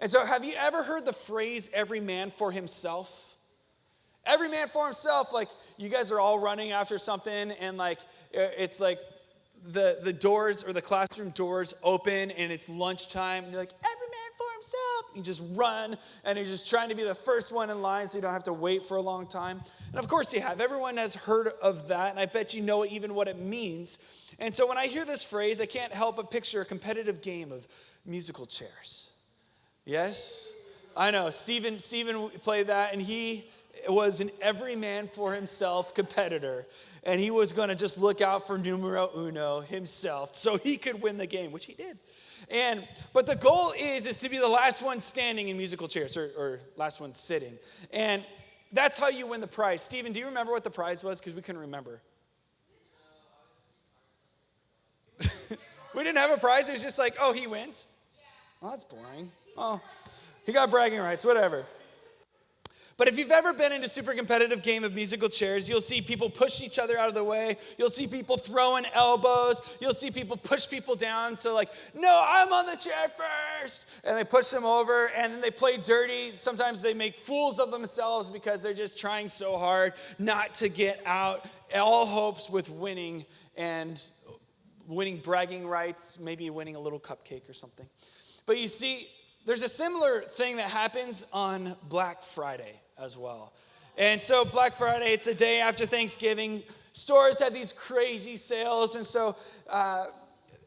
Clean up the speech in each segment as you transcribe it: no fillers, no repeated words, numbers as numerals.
And so have you ever heard the phrase, every man for himself? Every man for himself, like you guys are all running after something and like it's like the doors or the classroom doors open and it's lunchtime and you're like, every man for himself. You just run and you're just trying to be the first one in line so you don't have to wait for a long time. And of course you have. Everyone has heard of that and I bet you know even what it means. And so when I hear this phrase, I can't help but picture a competitive game of musical chairs. Yes? I know. Stephen played that, and he was an every man for himself competitor. And he was going to just look out for numero uno himself so he could win the game, which he did. But the goal is to be the last one standing in musical chairs, or last one sitting. And that's how you win the prize. Stephen, do you remember what the prize was? Because we couldn't remember. We didn't have a prize. It was just like, oh, he wins. Well, that's boring. Oh, he got bragging rights, whatever. But if you've ever been in a super competitive game of musical chairs, you'll see people push each other out of the way. You'll see people throwing elbows. You'll see people push people down. So like, no, I'm on the chair first. And they push them over and then they play dirty. Sometimes they make fools of themselves because they're just trying so hard not to get out. All hopes with winning and winning bragging rights, maybe winning a little cupcake or something. But you see, there's a similar thing that happens on Black Friday as well. And so Black Friday, it's a day after Thanksgiving. Stores have these crazy sales. And so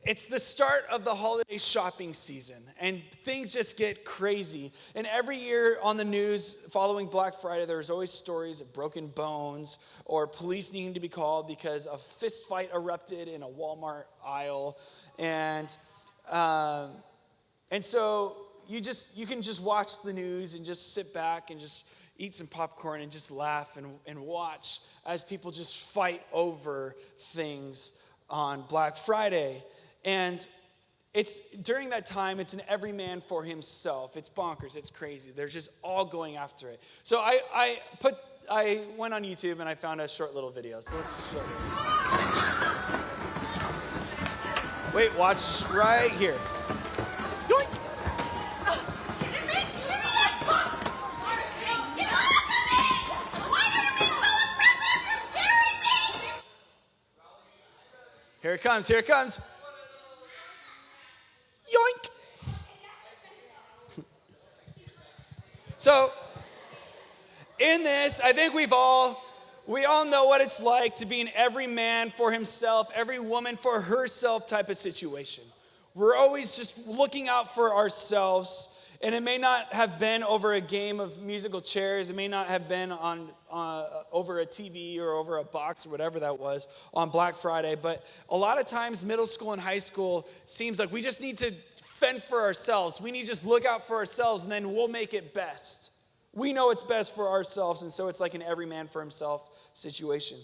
it's the start of the holiday shopping season. And things just get crazy. And every year on the news following Black Friday, there's always stories of broken bones or police needing to be called because a fist fight erupted in a Walmart aisle. And so you can just watch the news and just sit back and just eat some popcorn and just laugh and watch as people just fight over things on Black Friday. And it's during that time, it's an every man for himself. It's bonkers. It's crazy. They're just all going after it. So I went on YouTube and I found a short little video. So let's show this. Wait, watch right here. Yoink! Here it comes, here it comes. Yoink! So, in this, I think we all know what it's like to be an every man for himself, every woman for herself type of situation. We're always just looking out for ourselves. And it may not have been over a game of musical chairs. It may not have been on over a TV or over a box or whatever that was on Black Friday. But a lot of times middle school and high school seems like we just need to fend for ourselves. We need to just look out for ourselves and then we'll make it best. We know it's best for ourselves. And so it's like an every man for himself situation.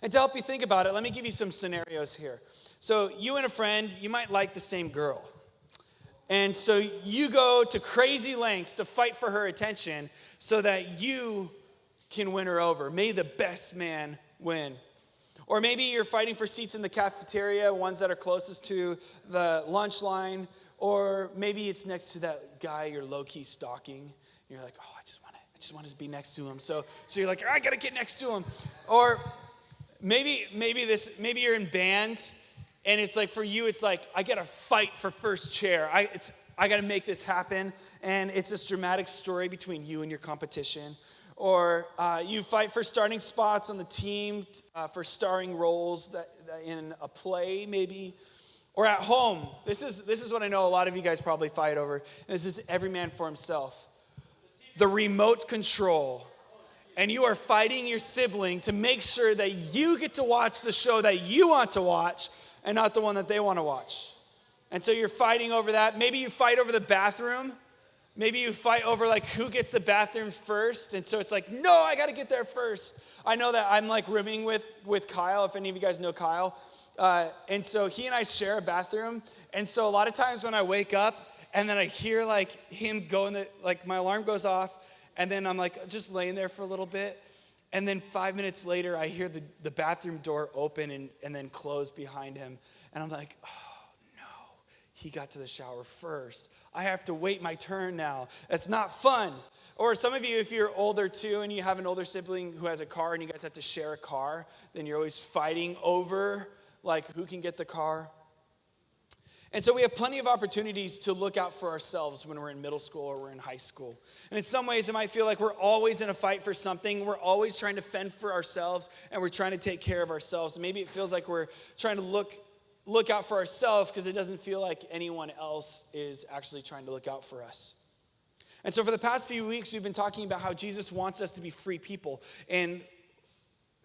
And to help you think about it, let me give you some scenarios here. So you and a friend, you might like the same girl. And so you go to crazy lengths to fight for her attention so that you can win her over. May the best man win. Or maybe you're fighting for seats in the cafeteria, ones that are closest to the lunch line. Or maybe it's next to that guy you're low-key stalking. You're like, oh, I just want to be next to him. So you're like, I got to get next to him. Or maybe you're in band. And it's like, for you, it's like, I got to fight for first chair. I got to make this happen. And it's this dramatic story between you and your competition. Or you fight for starting spots on the team, for starring roles that in a play, maybe. Or at home. This is what I know a lot of you guys probably fight over. This is every man for himself. The remote control. And you are fighting your sibling to make sure that you get to watch the show that you want to watch and not the one that they want to watch. And so you're fighting over that. Maybe you fight over the bathroom. Maybe you fight over like who gets the bathroom first. And so it's like, no, I got to get there first. I know that I'm like rooming with Kyle, if any of you guys know Kyle. And so he and I share a bathroom. And so a lot of times when I wake up and then I hear like him going, like my alarm goes off. And then I'm like just laying there for a little bit. And then 5 minutes later, I hear the bathroom door open and then close behind him. And I'm like, oh, no, he got to the shower first. I have to wait my turn now. That's not fun. Or some of you, if you're older too and you have an older sibling who has a car and you guys have to share a car, then you're always fighting over like who can get the car. And so we have plenty of opportunities to look out for ourselves when we're in middle school or we're in high school. And in some ways, it might feel like we're always in a fight for something. We're always trying to fend for ourselves, and we're trying to take care of ourselves. Maybe it feels like we're trying to look out for ourselves because it doesn't feel like anyone else is actually trying to look out for us. And so for the past few weeks, we've been talking about how Jesus wants us to be free people.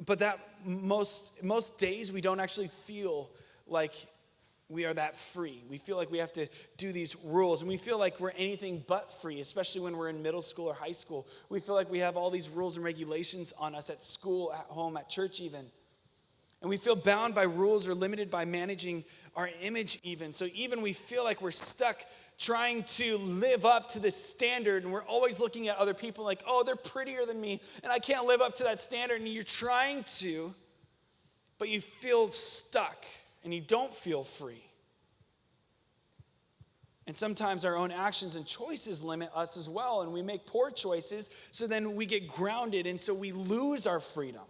But that most days, we don't actually feel like we are that free. We feel like we have to do these rules, and we feel like we're anything but free, especially when we're in middle school or high school. We feel like we have all these rules and regulations on us at school, at home, at church even. And we feel bound by rules or limited by managing our image even. So even we feel like we're stuck trying to live up to this standard, and we're always looking at other people like, oh, they're prettier than me, and I can't live up to that standard, and you're trying to, but you feel stuck. And you don't feel free. And sometimes our own actions and choices limit us as well, and we make poor choices, so then we get grounded, and so we lose our freedom.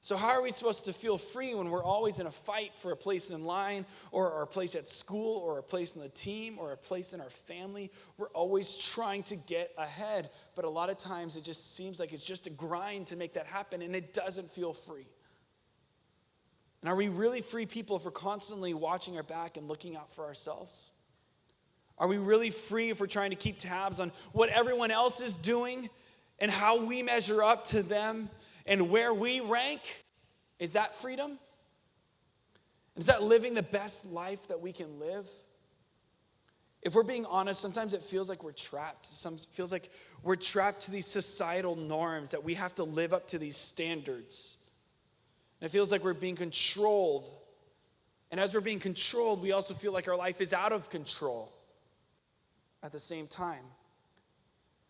So how are we supposed to feel free when we're always in a fight for a place in line, or a place at school, or a place in the team, or a place in our family? We're always trying to get ahead, but a lot of times it just seems like it's just a grind to make that happen, and it doesn't feel free. And are we really free people if we're constantly watching our back and looking out for ourselves? Are we really free if we're trying to keep tabs on what everyone else is doing and how we measure up to them and where we rank? Is that freedom? Is that living the best life that we can live? If we're being honest, sometimes it feels like we're trapped. It feels like we're trapped to these societal norms that we have to live up to these standards. And it feels like we're being controlled. And as we're being controlled, we also feel like our life is out of control at the same time.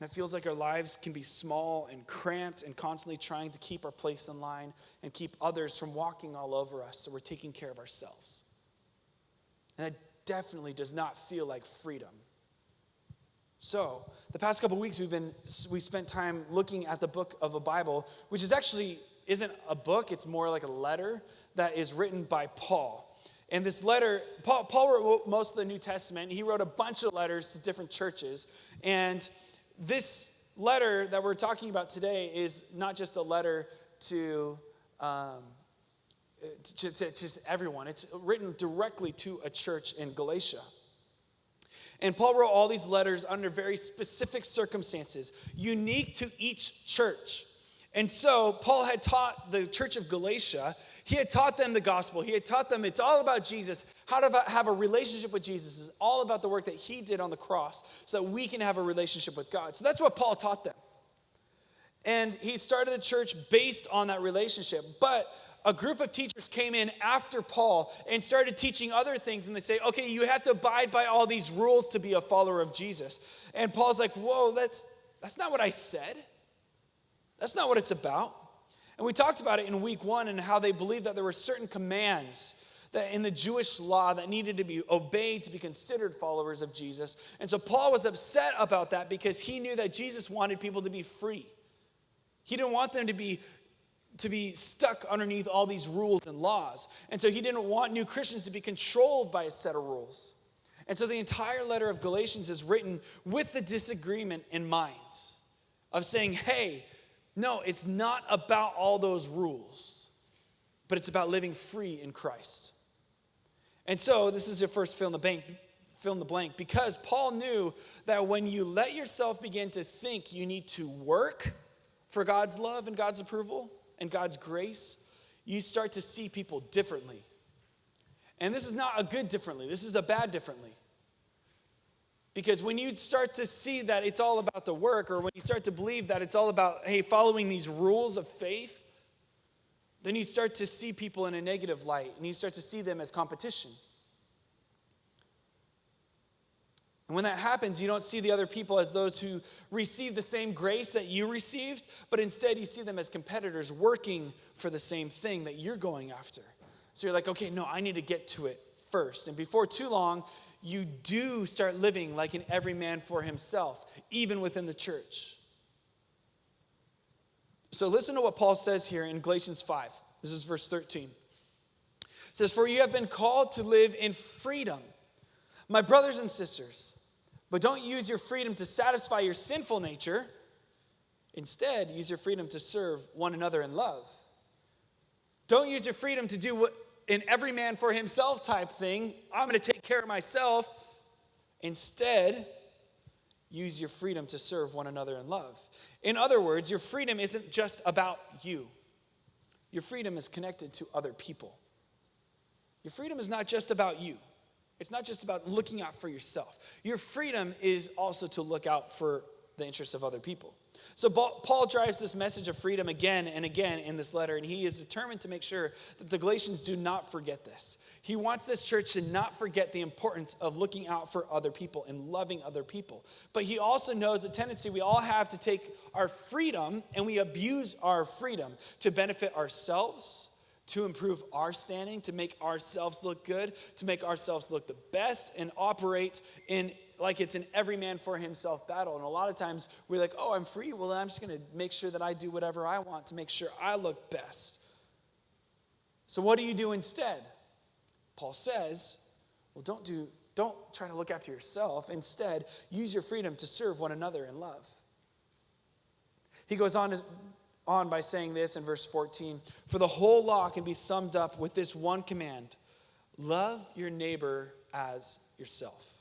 And it feels like our lives can be small and cramped and constantly trying to keep our place in line and keep others from walking all over us, so we're taking care of ourselves. And that definitely does not feel like freedom. So, the past couple weeks we spent time looking at the book of the Bible, which is actually isn't a book, it's more like a letter that is written by Paul. And this letter, Paul wrote most of the New Testament. He wrote a bunch of letters to different churches. And this letter that we're talking about today is not just a letter to just everyone. It's written directly to a church in Galatia. And Paul wrote all these letters under very specific circumstances, unique to each church. And so Paul had taught the church of Galatia, he had taught them the gospel. He had taught them it's all about Jesus. How to have a relationship with Jesus is all about the work that he did on the cross so that we can have a relationship with God. So that's what Paul taught them. And he started the church based on that relationship. But a group of teachers came in after Paul and started teaching other things. And they say, okay, you have to abide by all these rules to be a follower of Jesus. And Paul's like, whoa, that's not what I said. That's not what it's about. And we talked about it in week 1 and how they believed that there were certain commands that in the Jewish law that needed to be obeyed to be considered followers of Jesus. And so Paul was upset about that because he knew that Jesus wanted people to be free. He didn't want them to be stuck underneath all these rules and laws. And so he didn't want new Christians to be controlled by a set of rules. And so the entire letter of Galatians is written with the disagreement in mind of saying, hey, no, it's not about all those rules, but it's about living free in Christ. And so this is your first fill in the blank, because Paul knew that when you let yourself begin to think you need to work for God's love and God's approval and God's grace, you start to see people differently. And this is not a good differently. This is a bad differently. Because when you start to see that it's all about the work, or when you start to believe that it's all about, hey, following these rules of faith, then you start to see people in a negative light, and you start to see them as competition. And when that happens, you don't see the other people as those who receive the same grace that you received, but instead you see them as competitors working for the same thing that you're going after. So you're like, okay, no, I need to get to it first. And before too long, you do start living like an every man for himself, even within the church. So listen to what Paul says here in Galatians 5. This is verse 13. It says, "For you have been called to live in freedom, my brothers and sisters. But don't use your freedom to satisfy your sinful nature. Instead, use your freedom to serve one another in love." Don't use your freedom to do what an every man for himself type thing. I'm going to take care of myself. Instead, use your freedom to serve one another in love. In other words, your freedom isn't just about you. Your freedom is connected to other people. Your freedom is not just about you. It's not just about looking out for yourself. Your freedom is also to look out for the interests of other people. So Paul drives this message of freedom again and again in this letter, and he is determined to make sure that the Galatians do not forget this. He wants this church to not forget the importance of looking out for other people and loving other people. But he also knows the tendency we all have to take our freedom and we abuse our freedom to benefit ourselves, to improve our standing, to make ourselves look good, to make ourselves look the best, and operate in like it's an every man for himself battle. And a lot of times we're like, oh, I'm free. Well, I'm just going to make sure that I do whatever I want to make sure I look best. So what do you do instead? Paul says, well, don't try to look after yourself. Instead, use your freedom to serve one another in love. He goes on by saying this in verse 14, "For the whole law can be summed up with this one command: love your neighbor as yourself."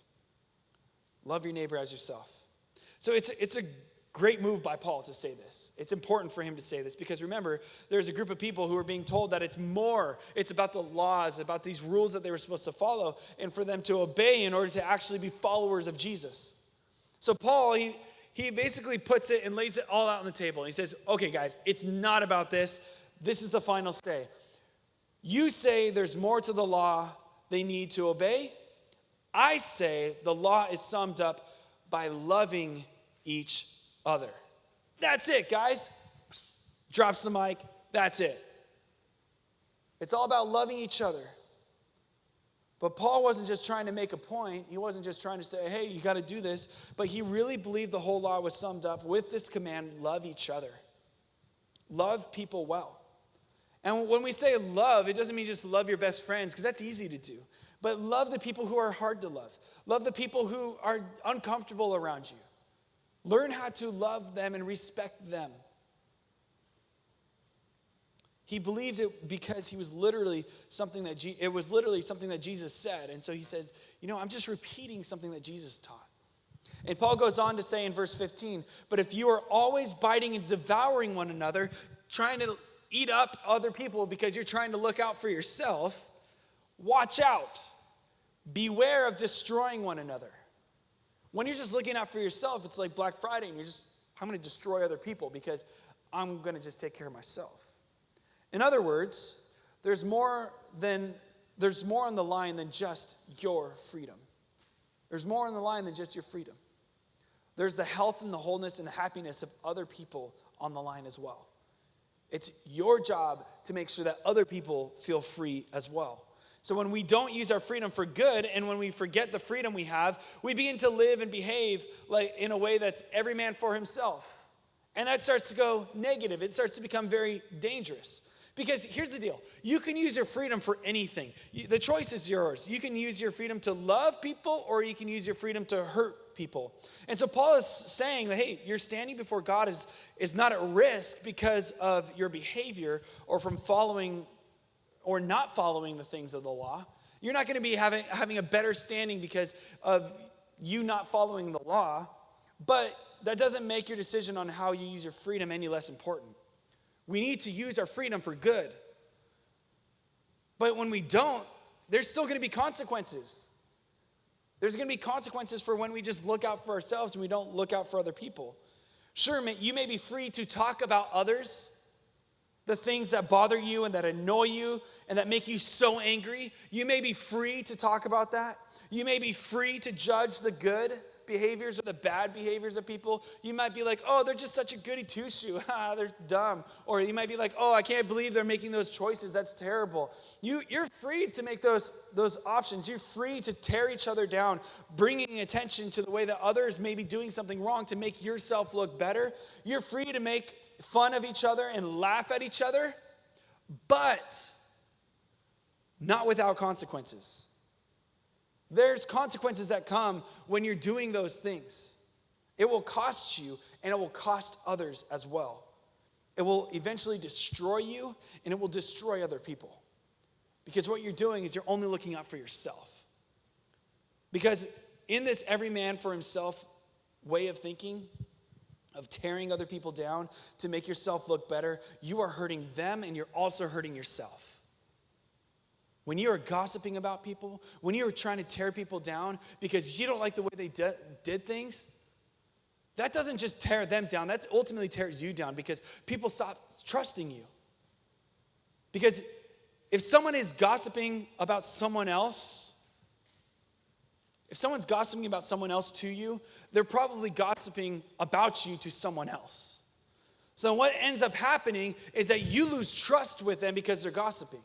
Love your neighbor as yourself. So it's a great move by Paul to say this. It's important for him to say this because remember, there's a group of people who are being told that it's about the laws, about these rules that they were supposed to follow, and for them to obey in order to actually be followers of Jesus. So Paul, he basically puts it and lays it all out on the table. And he says, okay, guys, it's not about this. This is the final say. You say there's more to the law they need to obey. I say the law is summed up by loving each other. That's it, guys. Drops the mic. That's it. It's all about loving each other. But Paul wasn't just trying to make a point. He wasn't just trying to say, hey, you got to do this. But he really believed the whole law was summed up with this command: love each other. Love people well. And when we say love, it doesn't mean just love your best friends, because that's easy to do. But love the people who are hard to love. Love the people who are uncomfortable around you. Learn how to love them and respect them. He believed it because it was literally something that Jesus said. And so he said, I'm just repeating something that Jesus taught. And Paul goes on to say in verse 15, "But if you are always biting and devouring one another, trying to eat up other people because you're trying to look out for yourself, watch out. Beware of destroying one another." When you're just looking out for yourself, it's like Black Friday, and I'm going to destroy other people because I'm going to just take care of myself. In other words, there's more on the line than just your freedom. There's more on the line than just your freedom. There's the health and the wholeness and the happiness of other people on the line as well. It's your job to make sure that other people feel free as well. So when we don't use our freedom for good, and when we forget the freedom we have, we begin to live and behave like in a way that's every man for himself. And that starts to go negative. It starts to become very dangerous. Because here's the deal. You can use your freedom for anything. The choice is yours. You can use your freedom to love people, or you can use your freedom to hurt people. And so Paul is saying that, hey, your standing before God is not at risk because of your behavior or from following or not following the things of the law. You're not going to be having a better standing because of you not following the law, but that doesn't make your decision on how you use your freedom any less important. We need to use our freedom for good. But when we don't, there's still going to be consequences. There's going to be consequences for when we just look out for ourselves and we don't look out for other people. Sure, you may be free to talk about others, the things that bother you and that annoy you and that make you so angry. You may be free to talk about that. You may be free to judge the good behaviors or the bad behaviors of people. You might be like, oh, they're just such a goody two-shoe. They're dumb. Or you might be like, oh, I can't believe they're making those choices. That's terrible. You're free to make those options. You're free to tear each other down, bringing attention to the way that others may be doing something wrong to make yourself look better. You're free to make fun of each other and laugh at each other, but not without consequences. There's consequences that come when you're doing those things. It will cost you, and it will cost others as well. It will eventually destroy you, and it will destroy other people. Because what you're doing is you're only looking out for yourself. Because in this every man for himself way of thinking, of tearing other people down to make yourself look better, you are hurting them, and you're also hurting yourself. When you are gossiping about people, when you are trying to tear people down because you don't like the way they did things, that doesn't just tear them down, that ultimately tears you down because people stop trusting you. Because if someone is gossiping about someone else, if someone's gossiping about someone else to you, they're probably gossiping about you to someone else. So what ends up happening is that you lose trust with them because they're gossiping.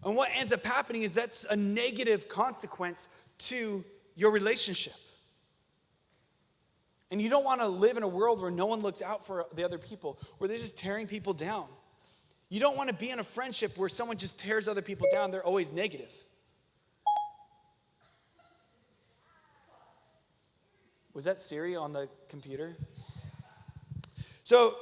And what ends up happening is that's a negative consequence to your relationship. And you don't want to live in a world where no one looks out for the other people, where they're just tearing people down. You don't want to be in a friendship where someone just tears other people down. They're always negative. Was that Siri on the computer? So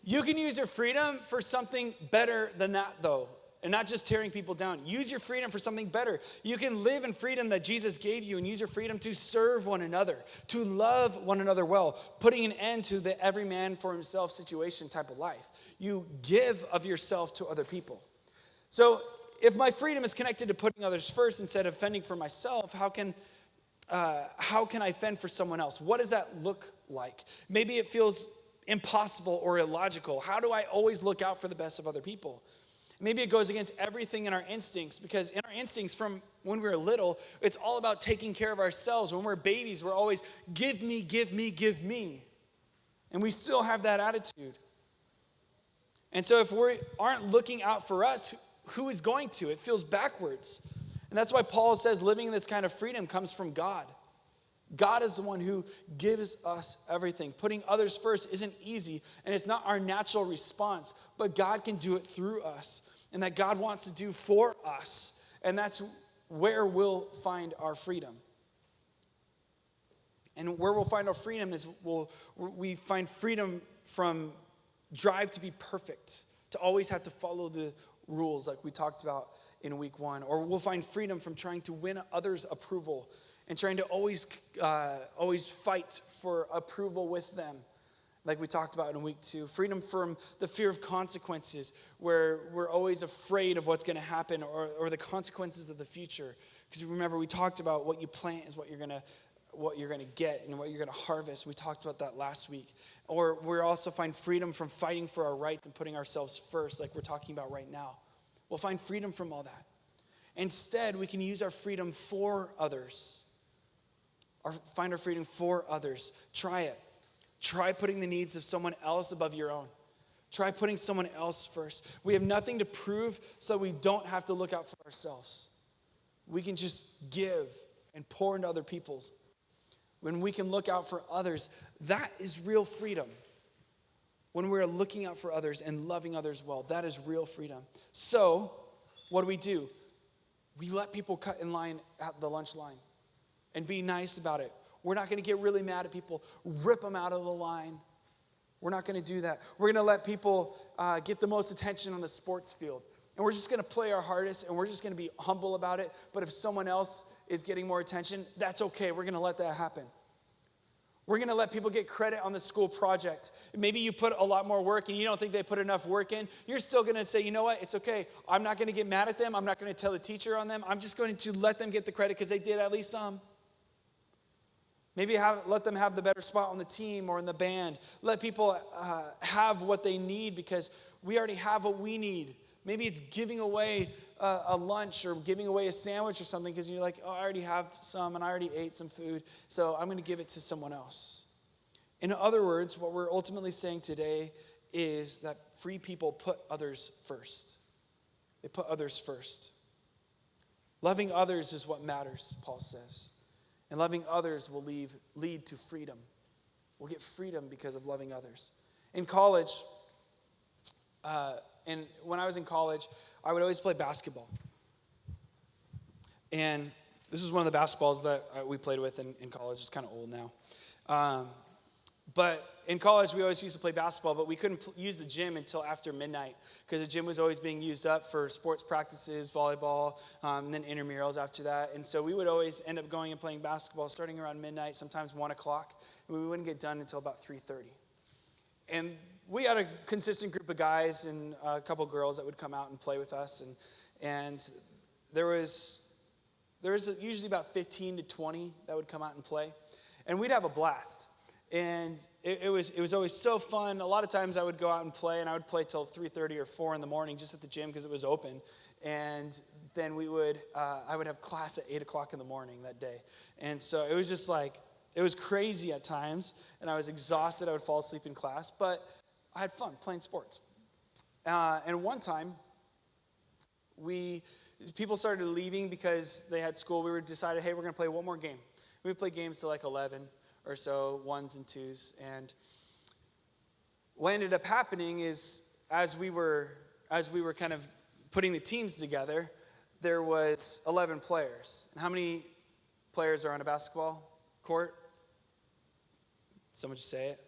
you can use your freedom for something better than that, though. And not just tearing people down. Use your freedom for something better. You can live in freedom that Jesus gave you and use your freedom to serve one another, to love one another well, putting an end to the every man for himself situation type of life. You give of yourself to other people. So if my freedom is connected to putting others first instead of fending for myself, how can I fend for someone else? What does that look like? Maybe it feels impossible or illogical. How do I always look out for the best of other people? Maybe it goes against everything in our instincts, because in our instincts from when we were little, it's all about taking care of ourselves. When we're babies, we're always, give me, give me, give me. And we still have that attitude. And so if we aren't looking out for us, who is going to? It feels backwards. And that's why Paul says living in this kind of freedom comes from God. God is the one who gives us everything. Putting others first isn't easy, and it's not our natural response, but God can do it through us, and that God wants to do for us, and that's where we'll find our freedom. And where we'll find our freedom is we find freedom from drive to be perfect, to always have to follow the rules like we talked about in week 1, or we'll find freedom from trying to win others' approval and trying to always fight for approval with them, like we talked about in week 2. Freedom from the fear of consequences, where we're always afraid of what's going to happen or the consequences of the future. Because remember, we talked about what you plant is what you're going to get and what you're going to harvest. We talked about that last week. Or we also find freedom from fighting for our rights and putting ourselves first, like we're talking about right now. We'll find freedom from all that. Instead, we can use our freedom for others. Find our freedom for others. Try it. Try putting the needs of someone else above your own. Try putting someone else first. We have nothing to prove, so we don't have to look out for ourselves. We can just give and pour into other people's. When we can look out for others, that is real freedom. When we're looking out for others and loving others well, that is real freedom. So, what do? We let people cut in line at the lunch line. And be nice about it. We're not going to get really mad at people, rip them out of the line. We're not going to do that. We're going to let people get the most attention on the sports field. And we're just going to play our hardest, and we're just going to be humble about it. But if someone else is getting more attention, that's okay. We're going to let that happen. We're going to let people get credit on the school project. Maybe you put a lot more work and you don't think they put enough work in. You're still going to say, you know what, it's okay. I'm not going to get mad at them. I'm not going to tell the teacher on them. I'm just going to let them get the credit because they did at least some. Maybe let them have the better spot on the team or in the band. Let people have what they need because we already have what we need. Maybe it's giving away a lunch or giving away a sandwich or something because you're like, oh, I already have some and I already ate some food, so I'm going to give it to someone else. In other words, what we're ultimately saying today is that free people put others first. They put others first. Loving others is what matters, Paul says. And loving others will lead to freedom. We'll get freedom because of loving others. In college, and when I was in college, I would always play basketball. And this is one of the basketballs that we played with in college. It's kind of old now. But in college, we always used to play basketball, but we couldn't use the gym until after midnight because the gym was always being used up for sports practices, volleyball, and then intramurals after that. And so we would always end up going and playing basketball starting around midnight, sometimes 1 o'clock, and we wouldn't get done until about 3:30. And we had a consistent group of guys and a couple girls that would come out and play with us. And there was usually about 15 to 20 that would come out and play. And we'd have a blast. And it was always so fun. A lot of times I would go out and play, and I would play till 3:30 or 4 in the morning just at the gym because it was open. And then I would have class at 8 o'clock in the morning that day. And so it was just like, it was crazy at times, and I was exhausted. I would fall asleep in class, but I had fun playing sports. And one time, people started leaving because they had school. We decided, hey, we're going to play one more game. We would play games till like 11 or so, 1s and 2s. And what ended up happening is as we were kind of putting the teams together, there was 11 players. And how many players are on a basketball court? Someone just say it.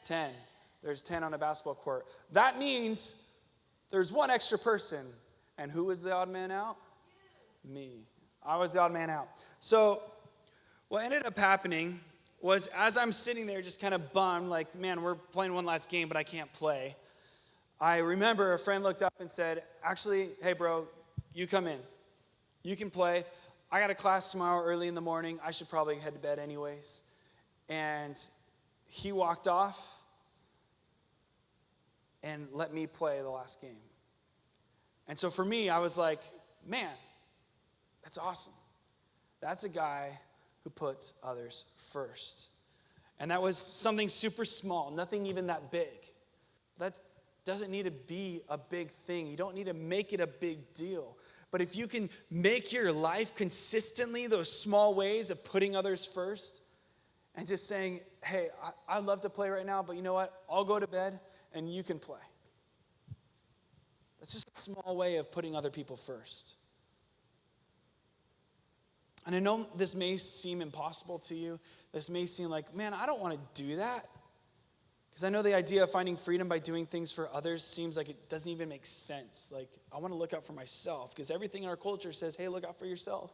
10. There's 10 on a basketball court. That means there's one extra person. And who was the odd man out? Me. I was the odd man out. So what ended up happening was as I'm sitting there just kind of bummed, like, man, we're playing one last game, but I can't play. I remember a friend looked up and said, actually, hey, bro, you come in. You can play. I got a class tomorrow early in the morning. I should probably head to bed anyways. And he walked off and let me play the last game. And so for me, I was like, man, that's awesome. That's a guy who puts others first. And that was something super small, nothing even that big. That doesn't need to be a big thing. You don't need to make it a big deal. But if you can make your life consistently those small ways of putting others first and just saying, hey, I'd love to play right now, but you know what? I'll go to bed and you can play. That's just a small way of putting other people first. And I know this may seem impossible to you. This may seem like, man, I don't want to do that. Because I know the idea of finding freedom by doing things for others seems like it doesn't even make sense. Like, I want to look out for myself. Because everything in our culture says, hey, look out for yourself.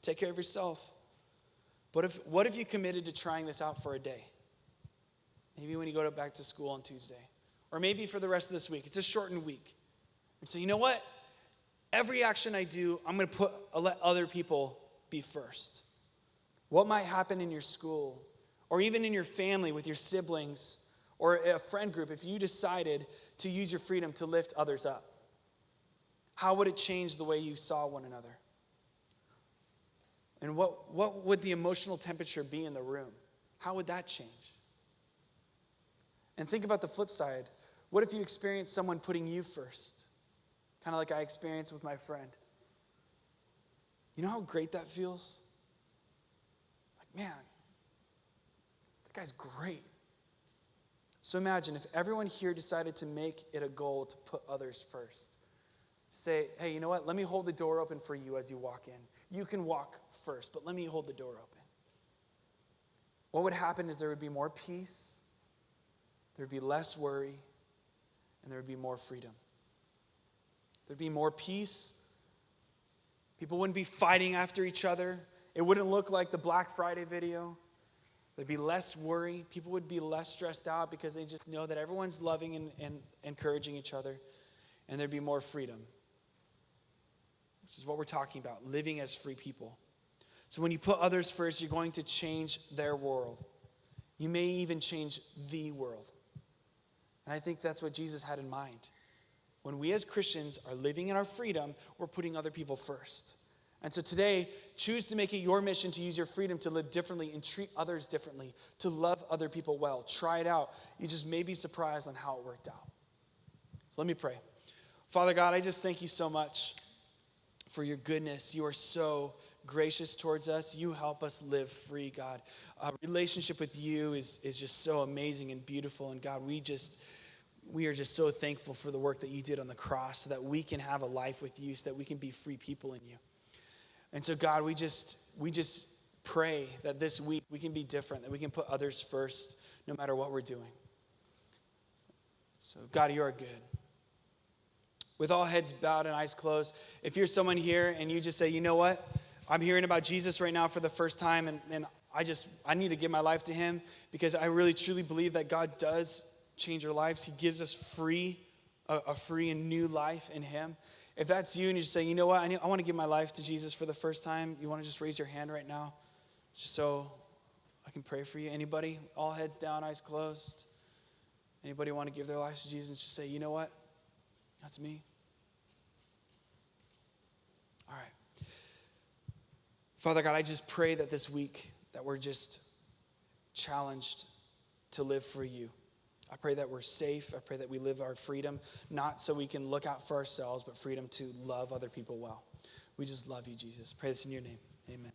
Take care of yourself. But what if you committed to trying this out for a day? Maybe when you go back to school on Tuesday. Or maybe for the rest of this week. It's a shortened week. And so you know what? Every action I do, I'm going to let other people be first. What might happen in your school or even in your family with your siblings or a friend group if you decided to use your freedom to lift others up? How would it change the way you saw one another? And what would the emotional temperature be in the room? How would that change? And think about the flip side. What if you experienced someone putting you first? Kind of like I experienced with my friend. You know how great that feels? Like, man, that guy's great. So imagine if everyone here decided to make it a goal to put others first. Say, hey, you know what? Let me hold the door open for you as you walk in. You can walk first, but let me hold the door open. What would happen is there would be more peace, there would be less worry, and there would be more freedom. There'd be more peace. People wouldn't be fighting after each other. It wouldn't look like the Black Friday video. There'd be less worry. People would be less stressed out because they just know that everyone's loving and encouraging each other. And there'd be more freedom, which is what we're talking about, living as free people. So when you put others first, you're going to change their world. You may even change the world. And I think that's what Jesus had in mind. when we as Christians are living in our freedom, we're putting other people first. And so today, choose to make it your mission to use your freedom to live differently and treat others differently, to love other people well. Try it out. You just may be surprised on how it worked out. So let me pray. Father God, I just thank you so much for your goodness. You are so gracious towards us. You help us live free, God. Relationship with you is just so amazing and beautiful. And God, we are just so thankful for the work that you did on the cross so that we can have a life with you, so that we can be free people in you. And so God, we just pray that this week we can be different, that we can put others first no matter what we're doing. So God, you are good. With all heads bowed and eyes closed, if you're someone here and you just say, you know what, I'm hearing about Jesus right now for the first time, and I need to give my life to him because I really truly believe that God does change our lives. He gives us a free and new life in him. If that's you and you just say, you know what, I want to give my life to Jesus for the first time, you want to just raise your hand right now, just so I can pray for you. Anybody? All heads down, eyes closed. Anybody want to give their lives to Jesus? Just say, you know what, that's me. All right. Father God, I just pray that this week that we're just challenged to live for you. I pray that we're safe. I pray that we live our freedom, not so we can look out for ourselves, but freedom to love other people well. We just love you, Jesus. Pray this in your name. Amen.